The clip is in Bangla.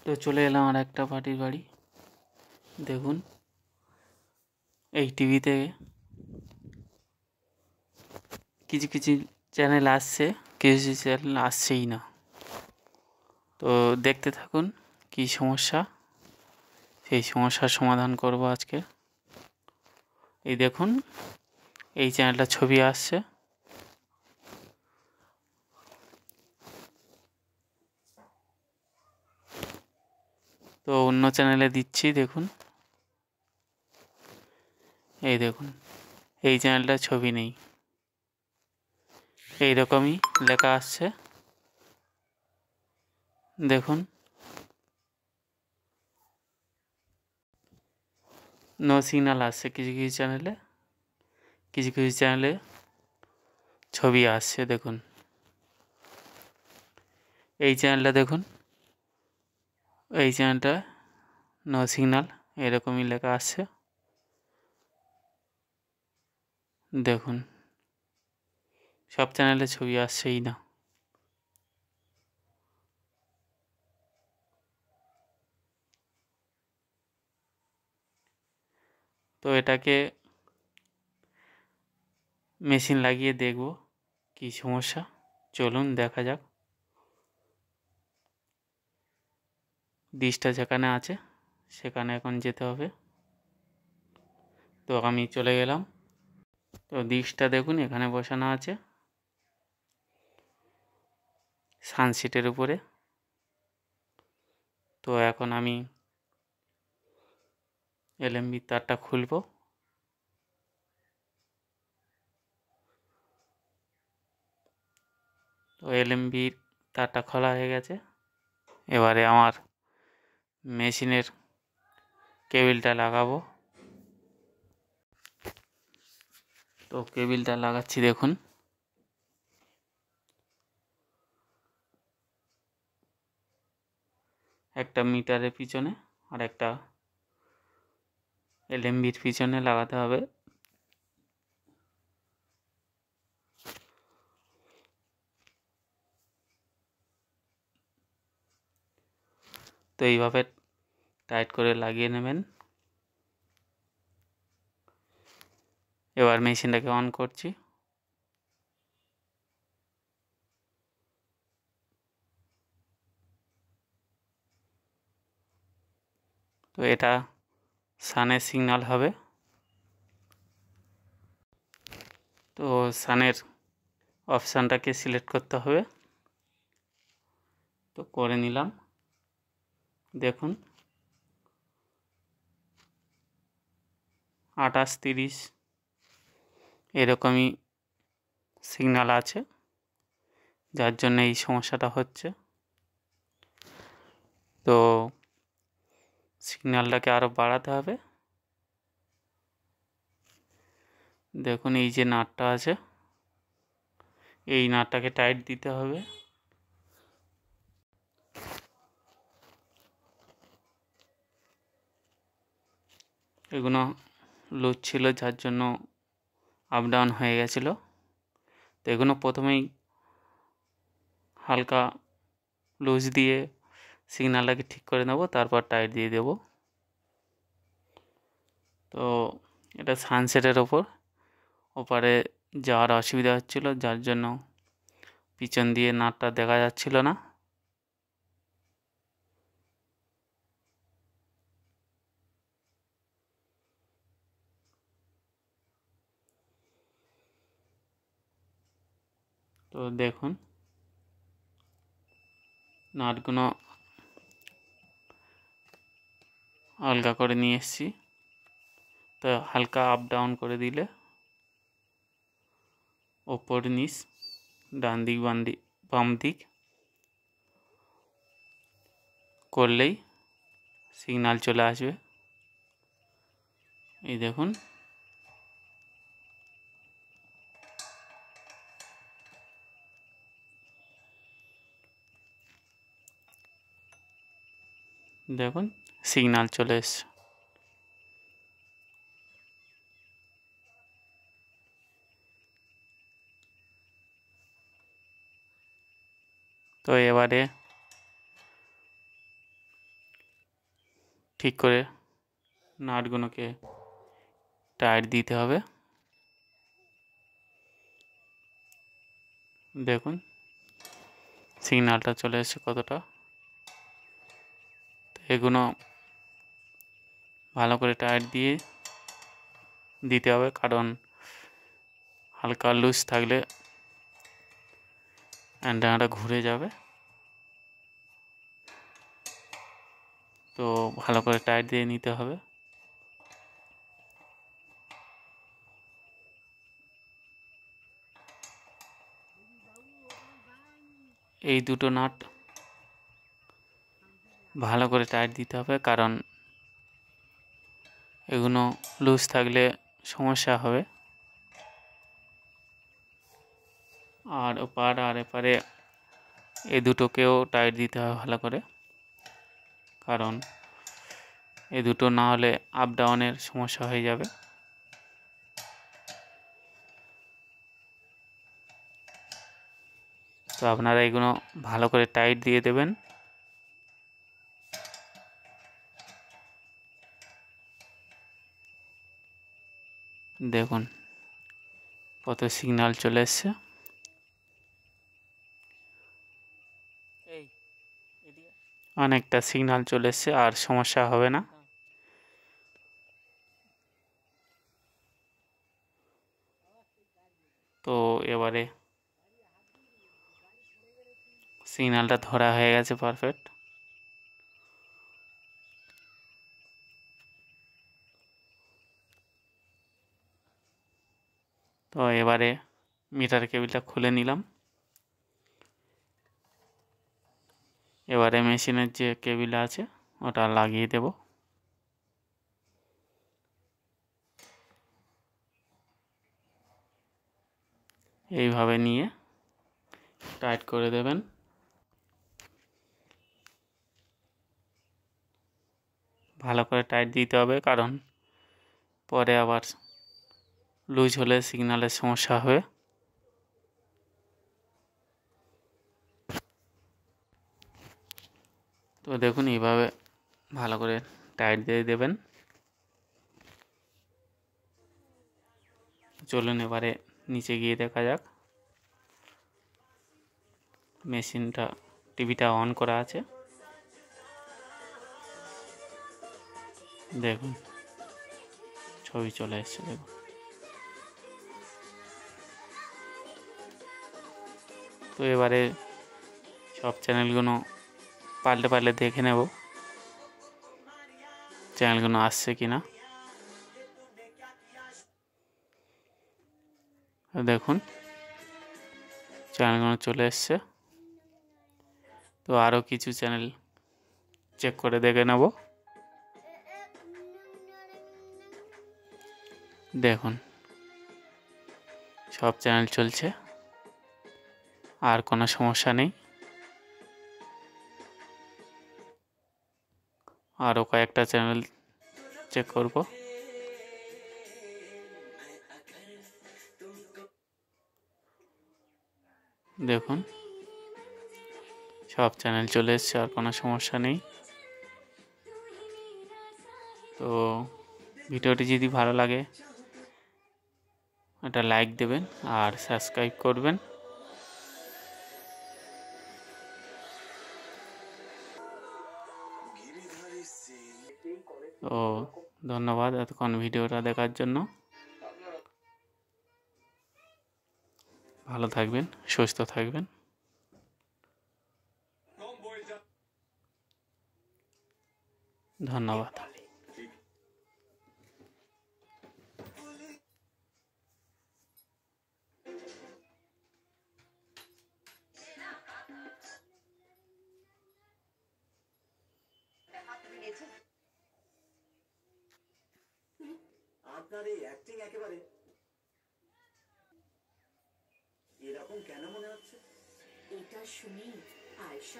তো চলে এলাম আর একটা পার্টির বাড়ি। দেখুন এই টিভিতে কিছু কিছু চ্যানেল আসছে, কিছু কিছু চ্যানেল আসছেই না। তো দেখতে থাকুন কী সমস্যা, সেই সমস্যার সমাধান করব আজকে। এই দেখুন এই চ্যানেলটা ছবি আসছে, তো অন্য চ্যানেলে দিচ্ছি। দেখুন এই দেখুন এই চ্যানেলটা ছবি নেই, এইরকমই লেখা আসছে। দেখুন নো সিগন্যাল আসছে কিছু কিছু চ্যানেলে, কিছু কিছু চ্যানেলে ছবি আসছে। দেখুন এই চ্যানেলটা দেখুন, এই চ্যানেলটা নো সিগন্যাল এরকমই লেখা আসছে। দেখুন সব চ্যানেলে ছবি আসছেই না। তো এটাকে মেশিন লাগিয়ে দেখব কী সমস্যা। চলুন দেখা যাক। ডিশটা যেখানে আছে সেখানে এখন যেতে হবে। তো আমি চলে গেলাম। তো ডিশটা দেখুন এখানে বসানো আছে সানসিটের উপরে। তো এখন আমি এলএমবি তারটা খুলব। তো এলএমবির তারটা খোলা হয়ে গেছে। এবারে আমার মেশিনের কেবিলটা লাগাবো। তো কেবিলটা লাগাচ্ছি দেখুন। একটা মিটারের পিছনে আর একটা এলএমবির পিছনে লাগাতে হবে। তো এইভাবে টাইট করে লাগিয়ে নেবেন। এবার মেশিনটাকে অন করছি। তো এটা সানের সিগন্যাল হবে। তো সানের অপশানটাকে সিলেক্ট করতে হবে। তো করে নিলাম। দেখুন 28-30 এরকমই সিগন্যাল আছে, যার জন্য এই সমস্যাটা হচ্ছে। তো সিগন্যালটাকে আরও বাড়াতে হবে। দেখুন এই যে নাটটা আছে, এই নাটটাকে টাইট দিতে হবে। এগুলো লুজ ছিল, যার জন্য আপ ডাউন হয়ে গেছিলো। তো এগুলো প্রথমেই হালকা লুজ দিয়ে সিগন্যালটাকে ঠিক করে নেব, তারপর টাইট দিয়ে দেব। তো এটা সানসেটের ওপারে যাওয়ার অসুবিধা হচ্ছিল, যার জন্য পিছন দিয়ে নাটটা দেখা যাচ্ছিল না। তো দেখুন নাটগুলো আলগা করে নিয়ে এসেছি। তো হালকা আপ ডাউন করে দিলে ওপর নিচ, ডান দিক বাম দিক করলেই সিগন্যাল চলে আসবে। এই দেখুন দেখুন সিগন্যাল চলে এসছে। তো এবারে ঠিক করে নাটগুলোকে টাইট দিতে হবে। দেখুন সিগন্যালটা চলে এসেছে কতটা। এগুলো ভালো করে টাইট দিয়ে দিতে হবে, কারণ হালকা লুজ থাকলে অ্যান্টেনাটা ঘুরে যাবে। তো ভালো করে টাইট দিয়ে নিতে হবে। এই দুটো নাট ভালো করে টাইট দিতে হবে, কারণ এগুলো লুজ থাকলে সমস্যা হবে। আর ওপার আর এপারে এই দুটোকেও টাইট দিতে হবে ভালো করে, কারণ এই দুটো না হলে আপ ডাউনের সমস্যা হয়ে যাবে। তো আপনারা এগুলো ভালো করে টাইট দিয়ে দেবেন। দেখুন কত সিগন্যাল চলে এসছে। অনেকটা সিগন্যাল চলে এসছে, আর সমস্যা হবে না। তো এবারে সিগন্যালটা ধরা হয়ে গেছে পারফেক্ট। তো এবারে মিটার কেবিলটা খুলে নিলাম। এবারে মেশিনের যে কেবিল আছে ওটা লাগিয়ে দেব। এইভাবে নিয়ে টাইট করে দেবেন। ভালো করে টাইট দিতে হবে, কারণ পরে আবার লুজ হলে সিগন্যালের সমস্যা হবে। তো দেখুন এইভাবে ভালো করে টাইট দিয়ে দেবেন। চলুন এবারে নিচে গিয়ে দেখা যাক। মেশিনটা টিভিটা অন করা আছে, দেখুন ছবি চলে এসছে। দেখুন তো এবারে সব চ্যানেলগুলো পাল্টে পাল্টে দেখে নেব চ্যানেলগুলো আসছে কিনা। দেখুন চ্যানেলগুলো চলে এসছে। তো আরও কিছু চ্যানেল চেক করে দেখে নেব। দেখুন সব চ্যানেল চলছে, আর কোনো সমস্যা নেই। আরও কয়েকটা চ্যানেল চেক করব। দেখুন সব চ্যানেল চলে এসছে, আর কোনো সমস্যা নেই। তো ভিডিওটি যদি ভালো লাগে একটা লাইক দেবেন আর সাবস্ক্রাইব করবেন। তো ধন্যবাদ এতক্ষণ ভিডিওটা দেখার জন্য। ভালো থাকবেন, সুস্থ থাকবেন। ধন্যবাদ। আপনার এই অ্যাক্টিং একেবারে এরকম কেন মনে হচ্ছে? এটা শুনি আয়েশা